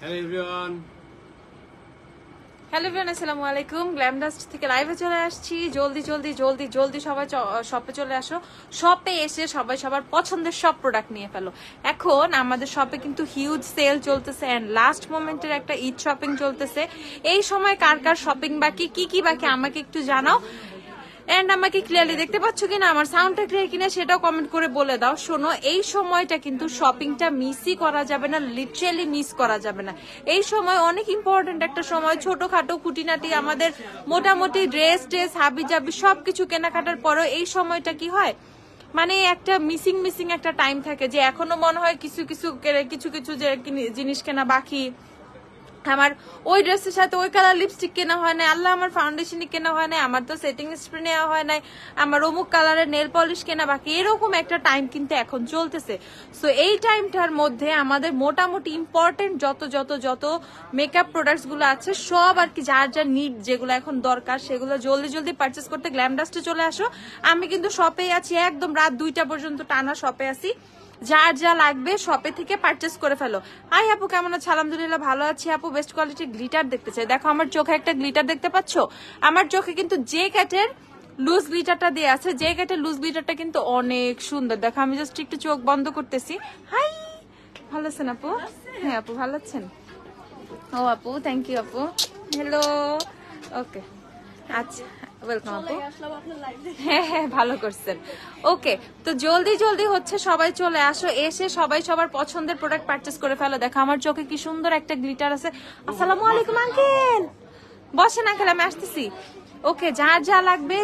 Hello everyone, hello everyone, আসসালামু আলাইকুম। Glam dust থেকে লাইভে চলে আসছি। জলদি জলদি জলদি জলদি সবাই শপে চলে আসো। শপে এসে সবাই সবার পছন্দের সব প্রোডাক্ট নিয়ে ফেলো। এখন আমাদের শপে কিন্তু হিউজ সেল চলতেছে এন্ড লাস্ট মোমেন্টের একটা ঈদ শপিং চলতেছে। এই সময় কার কার শপিং বাকি, কি কি বাকি আমাকে একটু জানাও। এন্ড আমাকে ক্লিয়ারলি দেখতে পাচ্ছ কিনা, আমার সাউন্ডটা ক্লিয়ার কিনা সেটাও কমেন্ট করে বলে দাও। শোনো, এই সময়টা কিন্তু শপিংটা মিসই করা যাবে না, লিটারালি মিস করা যাবে না। এই সময় অনেক ইম্পর্টেন্ট একটা সময়। ছোটখাটো খুঁটিনাটি আমাদের মোটামুটি ড্রেস হাবি জাবি সবকিছু কেনাকাটার পরেও এই সময়টা কি হয়, মানে একটা মিসিং একটা টাইম থাকে যে এখনো মনে হয় কিছু কিছু যে জিনিস কেনা বাকি। আমার ওই ড্রেসের সাথে ওই কালার লিপস্টিক কেনা হয় না, আল্লাহ আমার ফাউন্ডেশনই কেনা হয় না, আমার তো সেটিং স্প্রে নেওয়া হয় নাই, আমার অমুক কালারের নেল পলিশ কেনা বাকি। এরকম একটা টাইম কিন্তু এখন চলতেছে। সো এই টাইমটার মধ্যে আমাদের মোটামুটি ইম্পর্টেন্ট যত মেকআপ প্রোডাক্টস গুলো আছে সব আর কি, যার যার নিড যেগুলো এখন দরকার সেগুলো জলদি পারচেস করতে গ্ল্যাম ডাস্টে চলে আসো। আমি কিন্তু শপে আছি, একদম রাত 2টা পর্যন্ত টানা শপে আছি। যার যা লাগবে শপে থেকে পারচেস করে ফেলো। হাই আপু, কেমন আছো? আলহামদুলিল্লাহ ভালো আছি আপু। বেস্ট কোয়ালিটির গ্লিটার দেখতে চাই। দেখো আমার চোখে একটা গ্লিটার দেখতে পাচ্ছ? আমার চোখে কিন্তু যে ক্যাটের লুজ গ্লিটারটা দিয়ে আছে, যে ক্যাটের লুজ গ্লিটারটা কিন্তু অনেক সুন্দর। দেখো আমি জাস্ট একটু চোখ বন্ধ করতেছি। হাই, ভালো আছেন আপু? হ্যাঁ আপু, ভালো আছেন? ও আপু, থ্যাংক ইউ আপু। হ্যালো, ওকে, আচ্ছা ওয়েলকাম আপু। হ্যাঁ ভালো করছেন। ওকে, তো জলদি হচ্ছে সবাই চলে আসো, এসে সবাই সবার পছন্দের প্রোডাক্ট পারচেস করে ফেলো। দেখো আমার চোখে কি সুন্দর একটা গ্লিটার আছে। আসসালামু আলাইকুম আঙ্কেল, বসেন আঙ্কেল, আমি আসতেছি। ওকে, যার যা লাগবে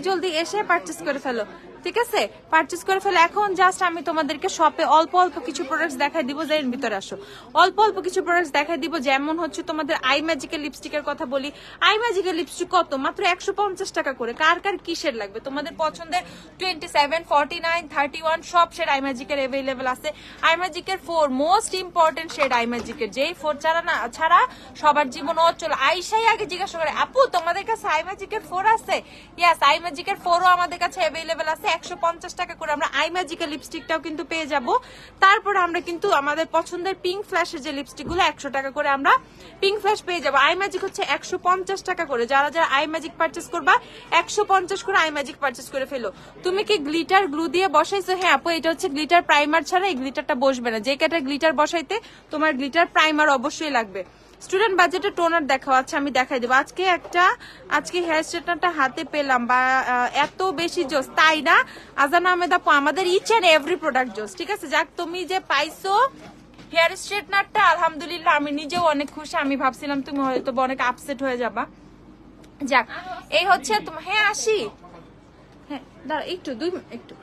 জলদি এসে পারচেস করে ফেলো, ঠিক আছে? পারচেস করে ফেলে। এখন জাস্ট আমি তোমাদেরকে শপে অল্প কিছু প্রোডাক্টস দেখাই দিব। যে ভিতরে আসো, অল্প কিছু প্রোডাক্টস দেখাই দিব। যেমন হচ্ছে তোমাদের আই ম্যাজিকের লিপস্টিকের কথা বলি। আই ম্যাজিকের লিপস্টিক কত? মাত্র 150 টাকা করে। কার কার কিসের লাগবে? তোমাদের পছন্দের 27, 49, 31 সব শেড আই ম্যাজিকের অ্যাভেলেবেল আছে। আই ম্যাজিকের 4 মোস্ট ইম্পর্টেন্ট শেড। আই ম্যাজিকের যেই 4 ছাড়া সবার জীবন অচল। আইসাই আগে জিজ্ঞাসা করে, আপু তোমাদের কাছে আই ম্যাজিকের 4 আছে? ইয়েস, আই ম্যাজিকের 4ও আমাদের কাছে অ্যাভেলেবেল আছে। 150 টাকা করে আমরা আই ম্যাজিকের লিপস্টিকটাও কিন্তু পেয়ে যাব। তারপরে আমরা কিন্তু আমাদের পছন্দের পিঙ্ক ফ্ল্যাশের যে লিপস্টিক গুলো 100 টাকা করে আমরা পিঙ্ক ফ্ল্যাশ পেয়ে যাবো। আই ম্যাজিক হচ্ছে 150 টাকা করে। যারা আই ম্যাজিক পারচেস করবা 150 করে আই ম্যাজিক পারচেস করে ফেলো। তুমি কি গ্লিটার গ্লু দিয়ে বসাইছো? হ্যাঁ আপু, এটা হচ্ছে গ্লিটার প্রাইমার, ছাড়া এই গ্লিটারটা বসবে না। যে কাটার গ্লিটার বসাইতে তোমার গ্লিটার প্রাইমার অবশ্যই লাগবে। স্টুডেন্ট বাজেটের টোনার দেখাও। আচ্ছা আমি দেখাই দেবো। আজকে হেয়ার স্ট্রেটনারটা হাতে পেলাম, বা এত বেশি জোস, তাই না আজানা আহমেদ আপু? আমাদের ইচ এন্ড এভরি প্রোডাক্ট জোস, ঠিক আছে? যাক, তুমি যে পাইছো হেয়ার স্ট্রেটনারটা, আলহামদুলিল্লাহ আমি নিজেও অনেক খুশি। আমি ভাবছিলাম তুমি হয়তো অনেক আপসেট হয়ে যাবা। যাক, এই হচ্ছে হ্যাঁ আসি, হ্যাঁ দাঁড়া একটু একটু।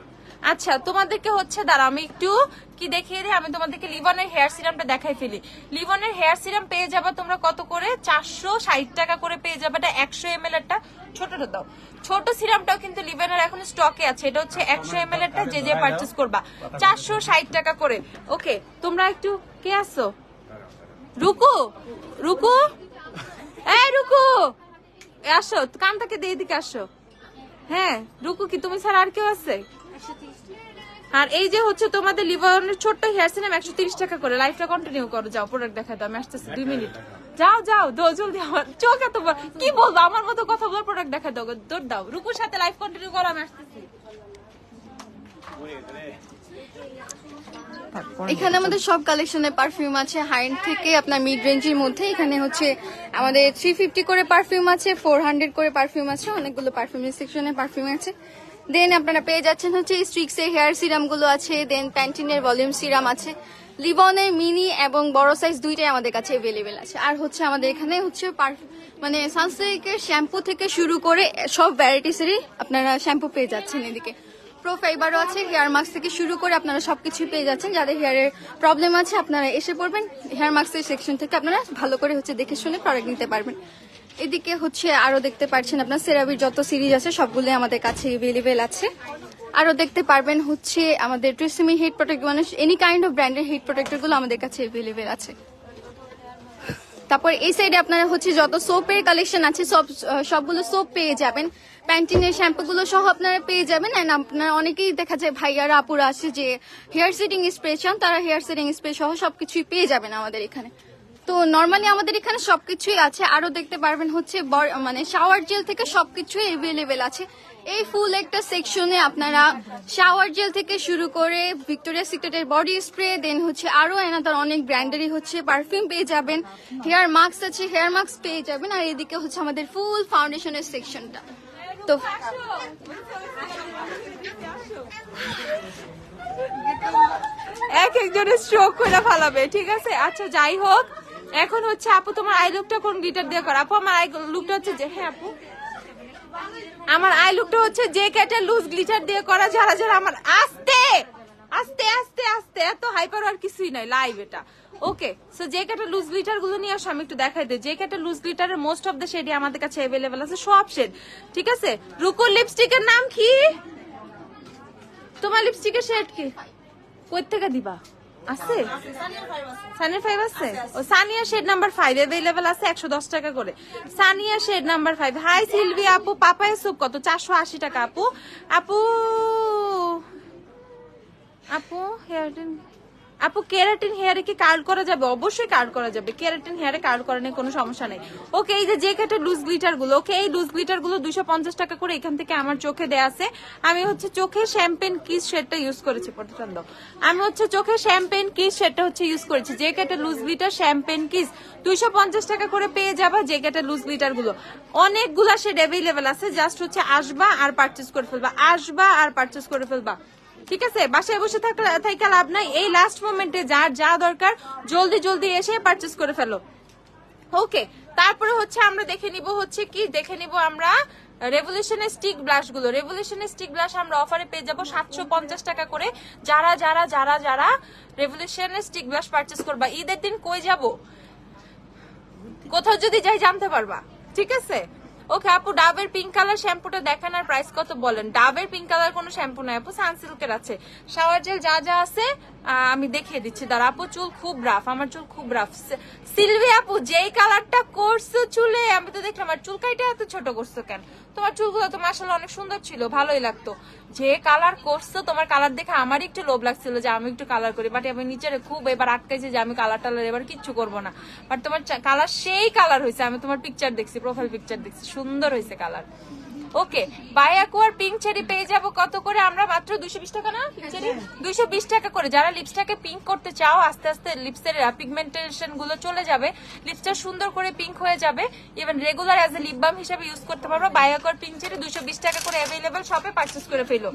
আচ্ছা তোমাদেরকে হচ্ছে দাঁড়া আমি একটু কি দেখিয়ে দিই। আমি তোমাদেরকে লিভনের হেয়ার সিরামটা দেখাই ফেলি। লিভনের হেয়ার সিরাম পেয়ে যাবা তোমরা কত করে? 460 টাকা করে পেয়ে যাবে। এটা 100 ml এরটা, ছোটটা দাও। ছোট সিরামটাও কিন্তু লিভনের এখন স্টকে আছে। এটা হচ্ছে 100 ml এরটা, যে পারচেস করবা 460 টাকা করে। ওকে, তোমরা একটু কে আসছো? রুকু এই রুকু, আসো, কানটাকে দিয়ে দিকে আসো। হ্যাঁ রুকু, কি তুমি ছাড়া আর কেউ আছে? আর এই যে হচ্ছে তোমাদের লিভনের ছোট্ট হেয়ার সিরাম 130 টাকা করে। লাইফটা কন্টিনিউ করো, যাও প্রোডাক্ট দেখা দাও। আমি আসতেছি 2 মিনিট। যাও জলদি। আমার চোখ এত কি বলবো, আমার মতো কথা বল, প্রোডাক্ট দেখা দাও, দৌড় দাও। রুকুর সাথে লাইফ কন্টিনিউ করো, আমি আসতেছি। এখানে আমাদের সব কালেকশনের পারফিউম আছে, হাই থেকে আপনার মিড রেঞ্জের মধ্যে। এখানে হচ্ছে আমাদের 350 করে পারফিউম আছে, 400 করে পারফিউম আছে, অনেকগুলো পারফিউমের সেকশনে পারফিউম আছে। দেন আপনারা পেয়ে যাচ্ছেন হচ্ছে স্ট্রিক্সের হেয়ার সিরাম গুলো আছে, দেন প্যান্টিনের ভলিউম সিরাম আছে, লিবনের মিনি এবং বড় সাইজ দুইটাই আমাদের কাছে অ্যাভেলেবেল আছে। আর হচ্ছে আমাদের এখানে হচ্ছে মানে সানসিল্কের শ্যাম্পু থেকে শুরু করে সব ভ্যারাইটিসেরই আপনারা শ্যাম্পু পেয়ে যাচ্ছেন। এদিকে প্রো ফাইবারও আছে, হেয়ার মাস্ক থেকে শুরু করে আপনারা সবকিছু পেয়ে যাচ্ছেন। যাদের হেয়ারের প্রবলেম আছে আপনারা এসে পড়বেন, হেয়ার মাস্কের সেকশন থেকে আপনারা ভালো করে হচ্ছে দেখে শুনে প্রোডাক্ট নিতে পারবেন। এদিকে হচ্ছে আরো দেখতে পাচ্ছেন আপনার সেরাভির যত সিরিজ আছে সবগুলো আমাদের কাছে অ্যাভেলেবেল আছে। আরো দেখতে পারবেন হচ্ছে আমাদের ট্রেসেমি হিট প্রোটেক্ট, মানে এনি কাইন্ড অফ ব্র্যান্ডের হিট প্রোটেক্টর গুলো আমাদের কাছে অ্যাভেলেবেল আছে। তারপর এই সাইডে আপনারা হচ্ছে যত সোপের কালেকশন আছে সবগুলো সোপ পেয়ে যাবেন। প্যান্টিনের শ্যাম্পু গুলো সহ আপনারা পেয়ে যাবেন। এন্ড আপনারা অনেকেই দেখা যায় ভাইয়ারা আপুরা আছে যে হেয়ার সেটিং স্প্রে চান, তারা হেয়ার সেটিং স্প্রে সহ সবকিছুই পেয়ে যাবেন আমাদের এখানে। তো নরমালি আমাদের এখানে সবকিছুই আছে, আরো দেখতে পারবেন হচ্ছে মানে শাওয়ার জেল থেকে সবকিছুই এভেলেবেল আছে। এই ফুল একটা সেকশনে আপনারা শাওয়ার জেল থেকে শুরু করে ভিক্টোরিয়া সিক্রেটের বডি স্প্রে, দেন হচ্ছে আরো এনাদার অনেক ব্র্যান্ডেরই হচ্ছে পারফিউম পেয়ে যাবেন, হেয়ার মাস্ক আছে, হেয়ার মাস্ক পেয়ে যাবেন। আর এদিকে হচ্ছে আমাদের ফুল ফাউন্ডেশনের সেকশনটা। তো এক একজনের স্ট্রোক করে ফালাবে, ঠিক আছে। আচ্ছা যাই হোক, এখন হচ্ছে আপু তোমার আই লুকটা কোন গ্লিটার দিয়ে করা? আপু আমার আই লুকটা হচ্ছে যে, হ্যাঁ আপু আমার আই লুকটা হচ্ছে যে ক্যাটের লুজ গ্লিটার দিয়ে করা। যারা যারা আমার আস্তে আস্তে আস্তে আস্তে, এত হাইপার আর কিছুই নাই, লাইভ এটা। ওকে, সো যে ক্যাটের লুজ গ্লিটার গুলো নিয়ে আসো, আমি একটু দেখাই দিই। যে ক্যাটের লুজ গ্লিটারের মোস্ট অফ দ্য শেডই আমাদের কাছে অ্যাভেলেবেল আছে, সব শেড, ঠিক আছে। রুকুর লিপস্টিকের নাম কি? তোমার লিপস্টিকের শেড কি? কই থেকে দিবা? আছে সানিয়া 5 আছে। ও সানিয়া শেড নাম্বার 5 अवेलेबल আছে 110 টাকা করে। Sania shade number 5। Hi Silvi আপু, পাপায়া স্যুপ কত? 480 টাকা আপু। আপু আপু হেয়ার আপু কেরাটিন হেয়ারে কি কার্ড করা যাবে? অবশ্যই কার্ড করা যাবে, কেরাটিন হেয়ারে কার্ড করা নিয়ে কোনো সমস্যা নেই। ওকে, এই যে কেটের লুজ গ্লিটার গুলো, ওকে এই লুজ গ্লিটার গুলো 250 টাকা করে এখান থেকে আমার চোখে দেয়া আছে। আমি হচ্ছে চোখে শ্যাম্পেন কিস শেডটা ইউজ করেছি, প্রতিচন্দ আমি হচ্ছে চোখে শ্যাম্পেন কিস শেডটা হচ্ছে ইউজ করেছি। যে কেটের লুজ গ্লিটার শ্যাম্পেন কিস 250 টাকা করে পেয়ে যাবা। যে কেটের লুজ গ্লিটার গুলো অনেকগুলা শেড অ্যাভেলেবেল আছে, জাস্ট হচ্ছে আসবা আর পারচেজ করে ফেলবা, আসবা আর পারচেজ করে ফেলবা, ঠিক আছে। বাসায় বসে থাকা লাভ নাই, এই লাস্ট মোমেন্টে যার যা দরকার জলদি জলদি এসে পারচেজ করে ফেলো। ওকে, তারপরে হচ্ছে আমরা দেখে নিব হচ্ছে কি, দেখে নিব আমরা রেভলিউশনের স্টিক ব্লাশ গুলো। রেভলিউশনের স্টিক ব্লাশ আমরা অফারে পেয়ে যাবো 750 টাকা করে। যারা যারা যারা যারা রেভলিউশনের স্টিক ব্লাশ পারচেজ করবা, ঈদের দিন কই যাব, কোথাও যদি যাই জানতে পারবা, ঠিক আছে। ওকে আপু, ডাবের পিঙ্ক কালার শ্যাম্পুটা দেখান আর প্রাইস কত বলেন। ডাবের পিঙ্ক কালার কোনো শ্যাম্পু নাই আপু, সানসিল্কের আছে। শাওয়ার জেল যা যা আছে আমি দেখিয়ে দিচ্ছি। দাঁড়া আপু, চুল খুব রাফ, আমার চুল খুব রাফ। সিলভি আপু, যেই কালারটা করছো চুলে, আমি তো দেখলাম, আর চুল কাইটা এত ছোট করছো কেন? তোমার চুলগুলো তো মাশাআল্লাহ অনেক সুন্দর ছিল, ভালোই লাগতো। যে কালার করছো, তোমার কালার দেখে আমার একটু লোভ লাগছিল যে আমি একটু কালার করি, বাট আমি নিচে খুব এবার আটকাইছি যে আমি কালার টালার এবার কিচ্ছু করবো না। বাট তোমার কালার সেই কালার হয়েছে, আমি তোমার পিকচার দেখছি, প্রোফাইল পিকচার দেখছি, সুন্দর হয়েছে কালার। ওকে, বায়াকুয়ার পিঙ্ক চেরি পেয়ে যাবো কত করে আমরা? মাত্র 220 টাকা না? 220 টাকা করে। যারা লিপসটাকে পিঙ্ক করতে চাও, আস্তে আস্তে লিপসের পিগমেন্টেশন গুলো চলে যাবে, লিপসটা সুন্দর করে পিঙ্ক হয়ে যাবে, even regular as a lip balm হিসেবে ইউজ করতে পারবো। বায়াকুয়ার পিঙ্ক চেরি 220 টাকা করে অ্যাভেলেবেল, শপে পারচেজ করে ফেলো।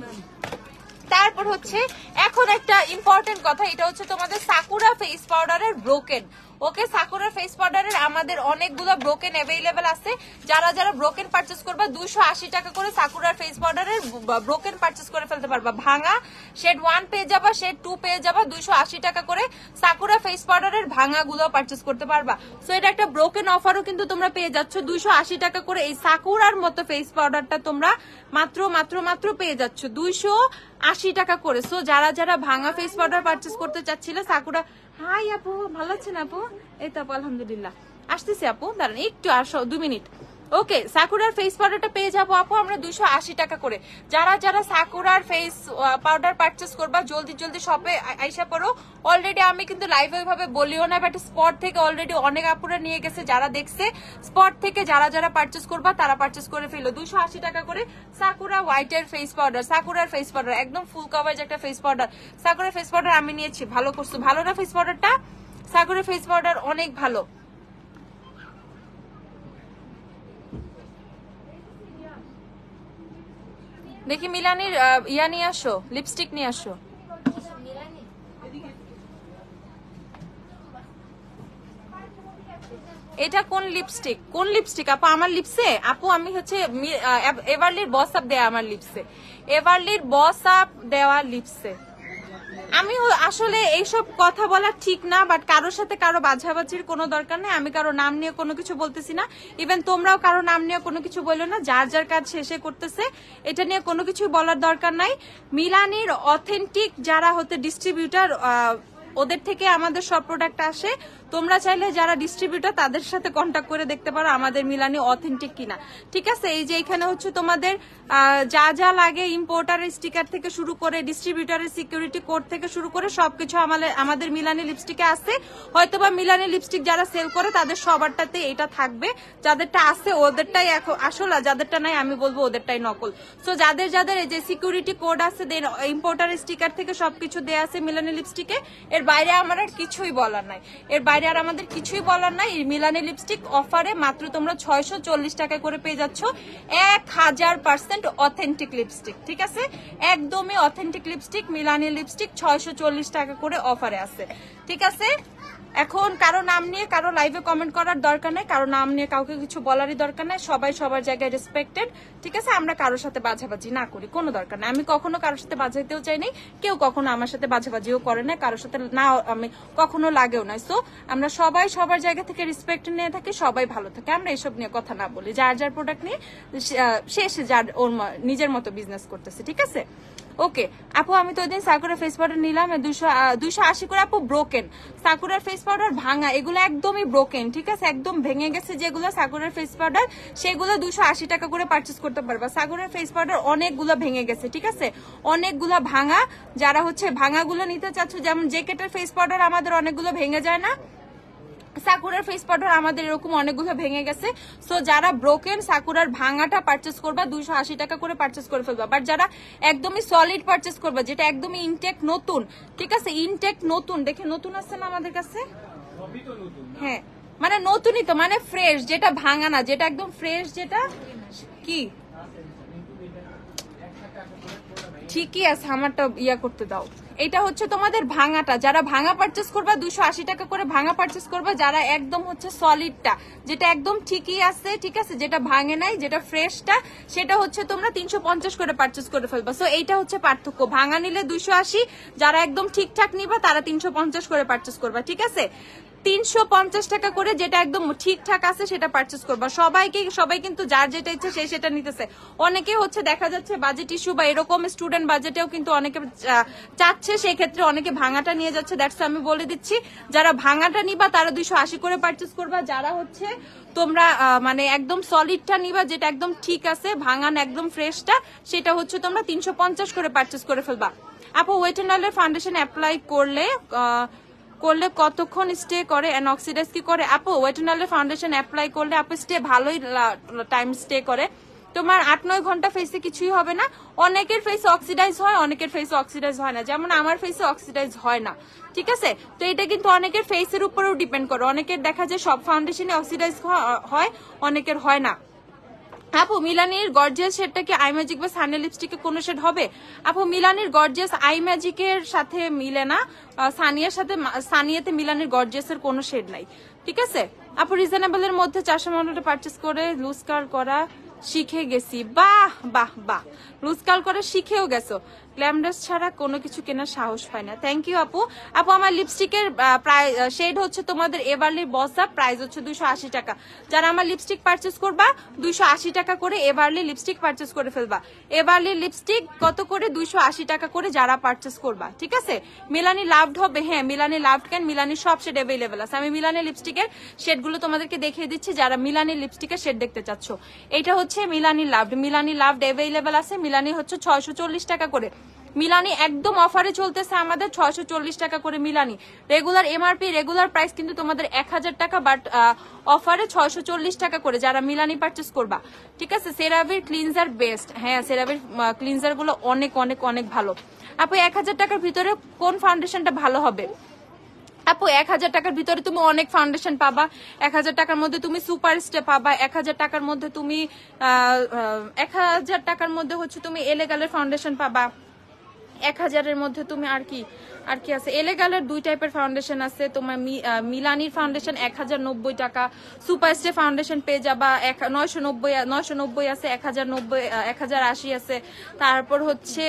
তারপর হচ্ছে এখন একটা ইম্পর্টেন্ট কথা, এটা হচ্ছে তোমাদের সাকুরা ফেস পাউডারের ব্রোকেন। ওকে, সাকুরা ফেস পাউডারের আমাদের অনেকগুলো ব্রোকেন অ্যাভেলেবেল আছে। যারা যারা ব্রোকেন পারচেজ করবা 280 টাকা করে সাকুরার ফেস পাউডারের ব্রোকেন পারচেজ করে ফেলতে পারবা। ভাঙা শেড 1 পেয়ে যাবা, শেড 2 পেয়ে যাবা 280 টাকা করে। সাকুরা ফেস পাউডারের ভাঙা গুলো পারচেজ করতে পারবা। সো এটা একটা ব্রোকেন অফারও কিন্তু তোমরা পেয়ে যাচ্ছ 280 টাকা করে। এই সাকুরার মতো ফেস পাউডারটা তোমরা মাত্র মাত্র মাত্র পেয়ে যাচ্ছ 280 টাকা করে। সো যারা যারা ভাঙা ফেস পাউডার পারচেজ করতে চাচ্ছিলে, সাকুরা। হাই আপু, ভালো আছেন আপু? এই তো আপু, আলহামদুলিল্লাহ। আসতেছি আপু, দাঁড়ান একটু, আর 2 মিনিট। ওকে, সাকুরার ফেস পাউডারটা পেয়ে যাবো আপু আমরা 280 টাকা করে। যারা যারা সাকুরার ফেস পাউডার পারচেজ করবা, জলদি জলদি শপে আইসা পড়ো। অলরেডি আমি কিন্তু লাইভ ওইভাবে বলিও না, বাট স্পট থেকে অলরেডি অনেক আপুরা নিয়ে গেছে, যারা দেখছে স্পট থেকে যারা যারা পারচেজ করবা তারা পারচেজ করে ফেলো। 280 টাকা করে সাকুরা হোয়াইটের ফেস পাউডার, সাকুরার ফেস পাউডার একদম ফুল কভারেজ একটা ফেস পাউডার। সাকুরার ফেস পাউডার আমি নিয়েছি, ভালো করছো। ভালো না ফেস পাউডারটা? সাকুরার ফেস পাউডার অনেক ভালো। দেখি মিলানির ইয়া নিয়ে আসো, লিপস্টিক নিয়ে আসো। এটা কোন লিপস্টিক? কোন লিপস্টিক আপু আমার লিপসে? আপু আমি হচ্ছে এভারলির বস আপ দেয়া আমার লিপসে, এভারলির বস আপ দেওয়া লিপসে। আমি আসলে এইসব কথা বলা ঠিক না, বাট কারোর সাথে কারো বাঝাবাঝির কোনো দরকার নেই। আমি কারো নাম নিয়ে কোনো কিছু বলতেছি না, ইভেন তোমরাও কারো নাম নিয়ে কোনো কিছু বললো না। যার যার কাজ শেষে করতেছে, এটা নিয়ে কোনো কিছু বলার দরকার নাই। মিলানির অথেন্টিক যারা হতে ডিস্ট্রিবিউটার ওদের থেকে আমাদের সব প্রোডাক্ট আসে। তোমরা চাইলে যারা ডিস্ট্রিবিউটর তাদের সাথে কন্ট্যাক্ট করে দেখতে পারো আমাদের মিলানি অথেন্টিক কিনা, ঠিক আছে। এই যে এখানে হচ্ছে তোমাদের যা যা লাগে, ইম্পোর্টারের স্টিকার থেকে শুরু করে ডিস্ট্রিবিউটারের সিকিউরিটি কোড থেকে শুরু করে সবকিছু আমাদের মিলানি লিপস্টিকে আছে। হয়তোবা মিলানি লিপস্টিক যারা সেল করে তাদের সবারটাতে এটা থাকবে, যাদেরটা আছে ওদেরটাই এখন আসল, আর যাদেরটা নাই আমি বলবো ওদেরটাই নকল। সো যাদের যাদের এই যে সিকিউরিটি কোড আছে, দেন ইম্পোর্টারের স্টিকার থেকে সবকিছু দেয়া আছে মিলানি লিপস্টিকে, এর বাইরে আমার আর কিছুই বলার নাই, এর বাইরে আর আমাদের কিছুই বলার নাই। এই মিলানি লিপস্টিক অফারে মাত্র তোমরা 640 টাকা করে পেয়ে যাচ্ছ 1000% অথেন্টিক লিপস্টিক, ঠিক আছে। একদমই অথেন্টিক লিপস্টিক, মিলানি লিপস্টিক 640 টাকা করে অফারে আছে, ঠিক আছে। এখন কারো নাম নিয়ে কারো লাইভে কমেন্ট করার দরকার নাই, কারো নাম নিয়ে কাউকে কিছু বলারই দরকার নাই, সবাই সবার জায়গায় রেসপেক্টেড, ঠিক আছে। আমরা কারোর সাথে বাঝাবাজি না করি, কোনো দরকার নাই। আমি কখনো কারোর সাথে বাজাইতেও চাই নাই, কেউ কখনো আমার সাথে বাঝাবাজিও করে না, কারোর সাথে না আমি কখনো লাগেও না। সো আমরা সবাই সবার জায়গা থেকে রেসপেক্ট নিয়ে থাকি, সবাই ভালো থাকে, আমরা এসব নিয়ে কথা না বলি। যার যার প্রোডাক্ট নিয়ে সে যার ওর নিজের মতো বিজনেস করতেছে, ঠিক আছে। ওকে আপু, আমি তো ওই দিন সাকুরার ফেস পাউডার নিলাম 280 করে। আপু ব্রোকেন, সাকুরার ফেস পাউডার ভাঙা, এগুলো একদমই ব্রোকেন, ঠিক আছে, একদম ভেঙে গেছে যেগুলো সাকুরার ফেস পাউডার, সেগুলো 280 টাকা করে পারচেস করতে পারবা। সাকুরার ফেস পাউডার অনেকগুলো ভেঙে গেছে, ঠিক আছে, অনেকগুলো ভাঙা। যারা হচ্ছে ভাঙাগুলো নিতে চাচ্ছ, যেমন জেকেটের ফেস পাউডার আমাদের অনেকগুলো ভেঙে যায় না, সাকুরার ফেস পাউডার আমাদের এরকম অনেকগুলো ভেঙে গেছে। সো যারা ব্রোকেন সাকুরার ভাঙাটা পারচেস করবা 280 টাকা করে পারচেস করে ফেলবা। বাট যারা একদমই সলিড পারচেস করবা, যেটা একদমই ইনটেক নতুন, ঠিক আছে, ইনটেক নতুন, দেখে নতুন আছে না আমাদের কাছে, হ্যাঁ মানে নতুনই তো, মানে ফ্রেশ, যেটা ভাঙা না, যেটা একদম ফ্রেশ, যেটা কি ঠিকই আছে, আমারটা ইয়া করতে দাও। এটা হচ্ছে তোমাদের ভাঙাটা, যারা ভাঙা পারচেস করবা 280 টাকা করে ভাঙা পারচেস করবা। যারা একদম হচ্ছে সলিডটা, যেটা একদম ঠিকই আছে, ঠিক আছে, যেটা ভাঙে নাই, যেটা ফ্রেশটা, সেটা হচ্ছে তোমরা 350 করে পারচেস করে ফেলবা। সো এইটা হচ্ছে পার্থক্য, ভাঙা নিলে 280, যারা একদম ঠিকঠাক নিবা তারা 350 করে পারচেস করবা, ঠিক আছে। 350 টাকা করে যেটা একদম ঠিকঠাক আছে সেটা পারচেস করবা। সবাই কিন্তু যার যেটা ইচ্ছে সে সেটা নিতেছে। অনেকে হচ্ছে দেখা যাচ্ছে বাজেট ইস্যু বা এরকম স্টুডেন্ট বাজেটেও কিন্তু অনেকে চাচ্ছে, সেই ক্ষেত্রে অনেকে ভাঙাটা নিয়ে যাচ্ছে। দ্যাটস আমি বলে দিচ্ছি, যারা ভাঙাটা নিবা তারা 280 করে পারচেস করবা। যারা হচ্ছে তোমরা মানে একদম সলিডটা নিবা, যেটা একদম ঠিক আছে, ভাঙান একদম ফ্রেশটা, সেটা হচ্ছে তোমরা 350 করে পারচেস করে ফেলবা। আপু ওয়েট এন্ড অয়েলের ফাউন্ডেশন অ্যাপ্লাই করলে কতক্ষণ স্টে করে এন্ড অক্সিডাইজ কি করে? আপু ওয়েট এন্ড অয়েলের ফাউন্ডেশন অ্যাপ্লাই করলে আপু স্টে ভালোই টাইম স্টে করে, তোমার 8-9 ঘন্টা ফেসে কিছুই হবে না। অনেকের ফেসে অক্সিডাইজ হয়, অনেকের ফেসে অক্সিডাইজ হয় না, যেমন আমার ফেসে অক্সিডাইজ হয় না, ঠিক আছে। তো এটা কিন্তু অনেকের ফেসের উপরেও ডিপেন্ড করে, অনেকের দেখা যায় সব ফাউন্ডেশনে অক্সিডাইজ হয়, অনেকের হয় না। আপু মিলানির গর্জিয়াস শেডটা কি আই ম্যাজিক বা সানি লিপস্টিকে কোনো শেড হবে? আপু মিলানির গর্জিয়াস আই ম্যাজিকের সাথে মিলে না, সানিয়াতে মিলানির গর্জিয়াসের কোনো শেড নাই, ঠিক আছে। আপু রিজনেবল এর মধ্যে 400 মডেলটা পারচেস করে লুজ কার্ল করা শিখে গেছি। বাহ বাহ বাহ, লুজ কার্ল করে শিখেও গেছো। গ্ল্যামডাস ছাড়া কোনো কিছু কেনার সাহস পায় না। থ্যাংক ইউ আপু। আপু আমার লিপস্টিকের শেড হচ্ছে তোমাদের এভারলি বস আপ, প্রাইস হচ্ছে 280 টাকা। যারা আমার লিপস্টিক পারচেস করবা 280 টাকা করে এভারলি লিপস্টিক পারচেস করে ফেলবা। এভারলি লিপস্টিক কত করে? 280 টাকা করে যারা পারচেস করবা, ঠিক আছে। মিলানি লাভড হবে, হ্যাঁ মিলানি লাভড কেন, মিলানির সব শেড অ্যাভেলেবেল আছে। আমি মিলানি লিপস্টিকের শেডগুলো তোমাদেরকে দেখিয়ে দিচ্ছি, যারা মিলানি লিপস্টিকের শেড দেখতে চাচ্ছ। এটা হচ্ছে Milani loved, Milani loved available আছে। মিলানি হচ্ছে 640 টাকা করে। মিলানি একদম অফারে চলতেছে আমাদের 640 টাকা করে Milani. Regular MRP regular price কিন্তু তোমাদের 1000 টাকা, বাট অফারে 640 টাকা করে যারা মিলানি পারচেস করবা, ঠিক আছে। সেরাভির ক্লিনজার বেস্ট, হ্যাঁ সেরাভির ক্লিনজার গুলো অনেক অনেক অনেক ভালো। আপু 1000 টাকার ভিতরে কোন ফাউন্ডেশনটা ভালো হবে? আপু 1000 টাকার ভিতরে তুমি অনেক ফাউন্ডেশন পাবা। 1000 টাকার মধ্যে তুমি সুপার স্টে পাবা, 1000 টাকার মধ্যে তুমি 1000 টাকার মধ্যে হচ্ছে তুমি এলেগালের ফাউন্ডেশন পাবা। 1000-এর মধ্যে তুমি আর কি আছে, এলেগালের 2 টাইপের ফাউন্ডেশন আছে। তোমার মিলানির ফাউন্ডেশন 1090 টাকা, সুপার স্টে ফাউন্ডেশন পেয়ে যাবা 990 আছে, 1090 1080 আছে। তারপর হচ্ছে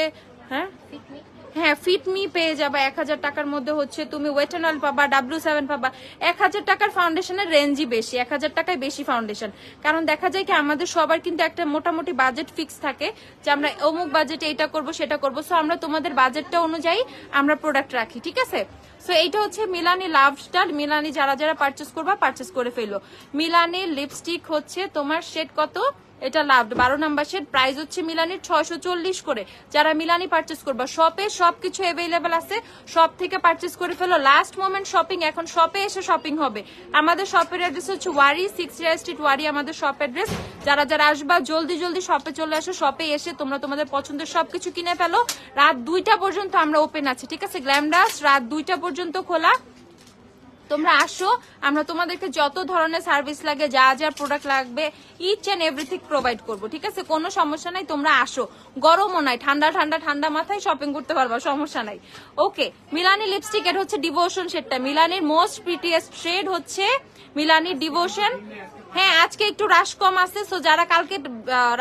হ্যাঁ ফিটমি পেয়ে যাবা 1000 টাকার মধ্যে, হচ্ছে তুমি ওয়েট এন্ড অয়েল পাবা, W7 পাবা। 1000 টাকার ফাউন্ডেশনের রেঞ্জই বেশি, 1000 টাকায় বেশি ফাউন্ডেশন। কারণ দেখা যায় কি আমাদের সবার কিন্তু একটা মোটামুটি বাজেট ফিক্স থাকে, যে আমরা অমুক বাজেটে এটা করব সেটা করব। সো আমরা তোমাদের বাজেটটা অনুযায়ী আমরা প্রোডাক্ট রাখি, ঠিক আছে। সো এইটা হচ্ছে মিলানি লাভ স্টার। মিলানি যারা যারা পারচেস করবা পারচেস করে ফেলো। মিলানির লিপস্টিক হচ্ছে তোমার শেড কত, এটা লাভ 12 নাম্বার শেড, প্রাইস হচ্ছে মিলানির 640 করে। যারা মিলানি পারচেস করবা, শপে সবকিছু অ্যাভেলেবেল আছে, শপ থেকে পারচেস করে ফেলো। লাস্ট মোমেন্ট শপিং, এখন শপে এসে শপিং হবে। আমাদের শপের অ্যাড্রেস হচ্ছে ওয়ারি, 6 স্ট্রিট ওয়ারি আমাদের শপ অ্যাড্রেস। যারা যারা আসবা জলদি জলদি শপে চলে আসো, শপে এসে তোমরা তোমাদের পছন্দের সবকিছু কিনে ফেলো। রাত 2টা পর্যন্ত আমরা ওপেন আছি, ঠিক আছে? গ্ল্যামডাস রাত 2টা পর্যন্ত খোলা। তোমরা আসো, আমরা তোমাদেরকে যত ধরনের সার্ভিস লাগে, যা যা প্রোডাক্ট লাগবে, ইচ এন্ড এভরিথিং প্রোভাইড করবো, ঠিক আছে? কোনো সমস্যা নাই, তোমরা আসো। গরমও নাই, ঠান্ডা ঠান্ডা ঠান্ডা মাথায় শপিং করতে পারবা, সমস্যা নাই। ওকে, মিলানি লিপস্টিক, এটা হচ্ছে ডিভোশন শেডটা। মিলানির মোস্ট প্রিটিয়েস্ট শেড হচ্ছে মিলানির ডিভোশন। হ্যাঁ, আজকে একটু রাশ কম আছে, সো যারা কালকে